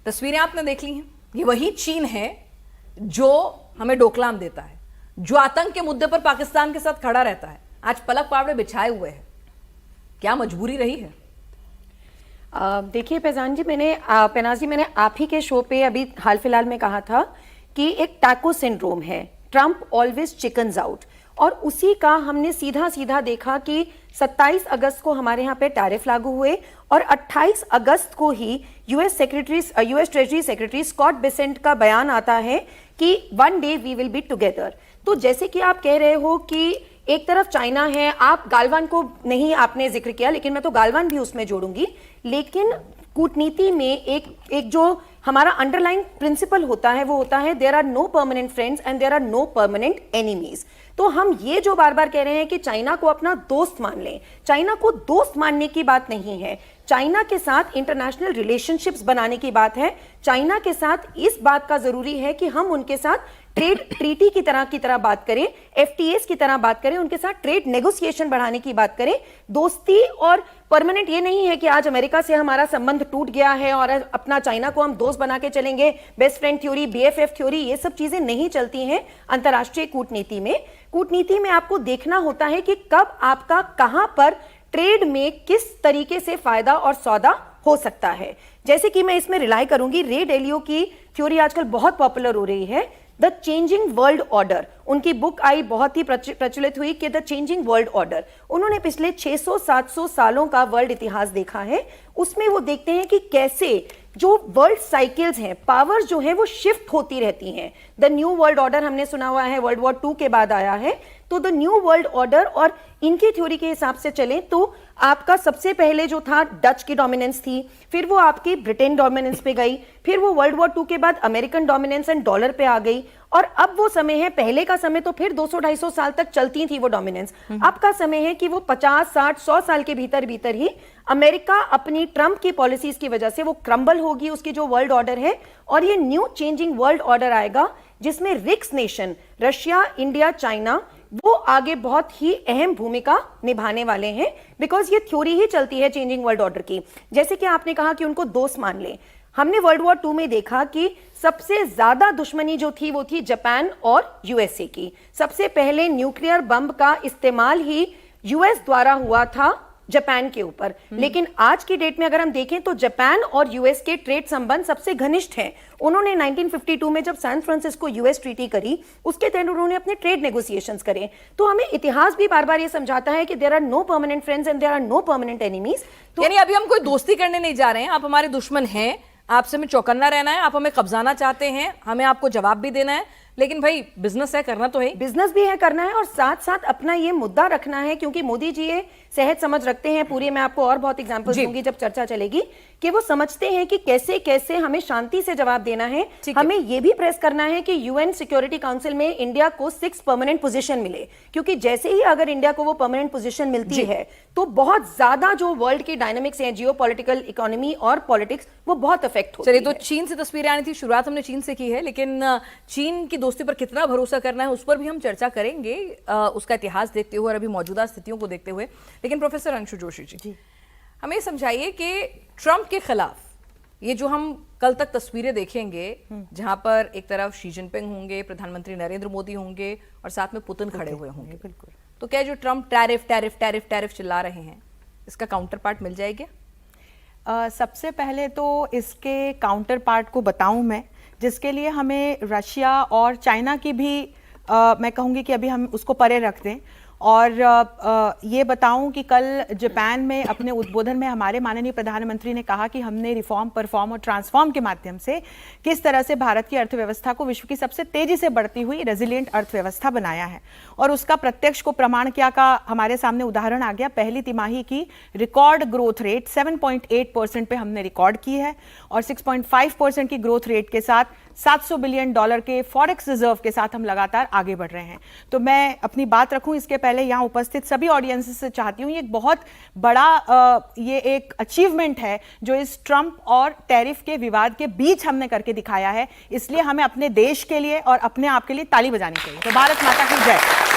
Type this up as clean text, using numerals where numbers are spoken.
तस्वीरें आपने देख ली हैं, ये वही चीन है जो हमें डोकलाम देता है, जो आतंक के मुद्दे पर पाकिस्तान के साथ खड़ा रहता है, आज पलक पावड़े बिछाए हुए है। क्या मजबूरी रही है? देखिए फैजान जी, मैंने आप ही के शो पे अभी हाल फिलहाल में कहा था कि एक टैको सिंड्रोम है, ट्रंप ऑलवेज चिकन्स आउट, और उसी का हमने सीधा सीधा देखा कि 27 अगस्त को हमारे यहाँ पे टैरिफ लागू हुए और 28 अगस्त को ही US treasury secretary Scott Bessent का बयान आता है कि one day we will be together. तो जैसे कि आप कह रहे हो कि एक तरफ चाइना है, आप गालवान को नहीं आपने जिक्र किया, लेकिन मैं तो गालवान भी उसमें जोड़ूंगी। लेकिन कूटनीति में एक जो हमारा अंडरलाइन प्रिंसिपल होता है वो होता है there are no permanent friends and there are no permanent enemies. तो हम ये जो बार बार कह रहे हैं कि चाइना को अपना दोस्त मान लें, चाइना को दोस्त मानने की बात नहीं है, चाइना के साथ इंटरनेशनल रिलेशनशिप्स बनाने की बात है। चाइना के साथ इस बात का जरूरी है कि हम उनके साथ ट्रेड ट्रीटी की तरह बात करें, एफटीएस की तरह बात करें, उनके साथ ट्रेड नेगोशिएशन बढ़ाने की बात करें। दोस्ती और परमानेंट ये नहीं है कि आज अमेरिका से हमारा संबंध टूट गया है और अपना चाइना को हम दोस्त बना के चलेंगे, best friend theory, BFF theory, ये सब चीजें नहीं चलती हैं अंतरराष्ट्रीय कूटनीति में। कूटनीति में आपको देखना होता है कि कब आपका कहां पर ट्रेड में किस तरीके से फायदा और सौदा हो सकता है। जैसे कि मैं इसमें रिलाई करूंगी, रे डेलियो की थ्योरी आजकल बहुत पॉपुलर हो रही है, द चेंजिंग वर्ल्ड ऑर्डर। उनकी बुक आई, बहुत ही प्रचलित हुई कि द चेंजिंग वर्ल्ड ऑर्डर। उन्होंने पिछले 600-700 सालों का वर्ल्ड इतिहास देखा है। उसमें वो देखते हैं कि कैसे जो वर्ल्ड साइकिल्स हैं, पावर्स जो हैं वो शिफ्ट होती रहती हैं। द न्यू वर्ल्ड ऑर्डर हमने सुना हुआ है, वर्ल्ड वॉर 2 के बाद आया है। तो द न्यू वर्ल्ड ऑर्डर और इनकी थ्योरी के हिसाब से चले तो आपका सबसे पहले जो था डच की डोमिनेंस थी, फिर वो आपकी ब्रिटेन डोमिनेंस पे गई, फिर वो वर्ल्ड वॉर 2 के बाद अमेरिकन डोमिनेंस एंड डॉलर पे आ गई, और अब वो समय है, पहले का समय तो फिर 200-250 साल तक चलती थी वो डोमिनेंस। अब का समय है कि वो 50-60-100 साल के भीतर ही अमेरिका अपनी ट्रंप की पॉलिसीज की वजह से वो क्रम्बल होगी, उसकी जो वर्ल्ड ऑर्डर है, और ये न्यू चेंजिंग वर्ल्ड ऑर्डर आएगा जिसमें रिक्स नेशन रशिया, इंडिया, चाइना वो आगे बहुत ही अहम भूमिका निभाने वाले हैं, बिकॉज ये थ्योरी ही चलती है चेंजिंग वर्ल्ड ऑर्डर की। जैसे कि आपने कहा कि उनको दोस्त मान लें, हमने वर्ल्ड वॉर 2 में देखा कि सबसे ज्यादा दुश्मनी जो थी वो थी जापान और यूएसए की। सबसे पहले न्यूक्लियर बम का इस्तेमाल ही यूएस द्वारा हुआ था जापान के ऊपर, लेकिन आज की डेट में अगर हम देखें तो जापान और यूएस के ट्रेड संबंध सबसे घनिष्ठ हैं। उन्होंने 1952 में जब सैन फ्रांसिस्को यूएस ट्रीटी करी, उसके तहत उन्होंने अपने ट्रेड नेगोशिएशंस करे। तो हमें इतिहास भी बार बार ये समझाता है कि there are no permanent friends and there are no permanent enemies. तो यानी अभी हम कोई दोस्ती करने नहीं जा रहे हैं, आप हमारे दुश्मन हैं, आपसे हमें चौकन्ना रहना है, आप हमें कब्जाना चाहते हैं, हमें आपको जवाब भी देना है, लेकिन भाई बिजनेस है, करना तो है, बिजनेस भी है, करना है, और साथ साथ अपना ये मुद्दा रखना है, क्योंकि मोदी जी ये सहज समझ रखते हैं पूरी। मैं आपको और बहुत एग्जांपल्स दूंगी जब चर्चा चलेगी, कि वो समझते हैं कि कैसे कैसे हमें शांति से जवाब देना है। हमें ये भी प्रेस करना है कि यूएन सिक्योरिटी काउंसिल में इंडिया को 6 परमानेंट पोजीशन मिले, क्योंकि जैसे ही अगर इंडिया को वो परमानेंट पोजीशन मिलती है तो बहुत ज्यादा जो वर्ल्ड की डायनामिक्स हैं, जियोपॉलिटिकल, इकोनॉमी और पॉलिटिक्स, वो बहुत अफेक्ट होती है। चलिए, तो चीन से तस्वीरें आनी थी, शुरुआत हमने चीन से की है, लेकिन चीन की दोस्ती पर कितना भरोसा करना है उस पर भी हम चर्चा करेंगे, उसका इतिहास देखते हुए और अभी मौजूदा स्थितियों को देखते हुए। लेकिन प्रोफेसर अंशु जोशी जी, हमें समझाइए कि ट्रंप के खिलाफ ये जो हम कल तक तस्वीरें देखेंगे, जहां पर एक तरफ शी जिनपिंग होंगे, प्रधानमंत्री नरेंद्र मोदी होंगे और साथ में पुतिन खड़े हुए होंगे, बिल्कुल, तो क्या जो Trump tariff tariff tariff tariff चिल्ला रहे हैं, इसका काउंटर पार्ट मिल जाएगा? सबसे पहले तो इसके काउंटर पार्ट को बताऊं मैं, जिसके लिए हमें रशिया और चाइना की भी मैं कहूँगी कि अभी हम उसको परे रख दें, और ये बताऊं कि कल जापान में अपने उद्बोधन में हमारे माननीय प्रधानमंत्री ने कहा कि हमने रिफॉर्म, परफॉर्म और ट्रांसफॉर्म के माध्यम से किस तरह से भारत की अर्थव्यवस्था को विश्व की सबसे तेजी से बढ़ती हुई रेजिलिएंट अर्थव्यवस्था बनाया है, और उसका प्रत्यक्ष को प्रमाण क्या का हमारे सामने उदाहरण आ गया। पहली तिमाही की रिकॉर्ड ग्रोथ रेट 7.8% पे हमने रिकॉर्ड की है, और 6.5% की ग्रोथ रेट के साथ $700 बिलियन के फॉरेक्स रिजर्व के साथ हम लगातार आगे बढ़ रहे हैं। तो मैं अपनी बात रखूं इसके पहले यहाँ उपस्थित सभी ऑडियंसेस से चाहती हूँ, ये एक बहुत बड़ा ये एक अचीवमेंट है जो इस ट्रंप और टैरिफ के विवाद के बीच हमने करके दिखाया है, इसलिए हमें अपने देश के लिए और अपने आप के लिए ताली बजानी चाहिए। तो भारत माता की जय।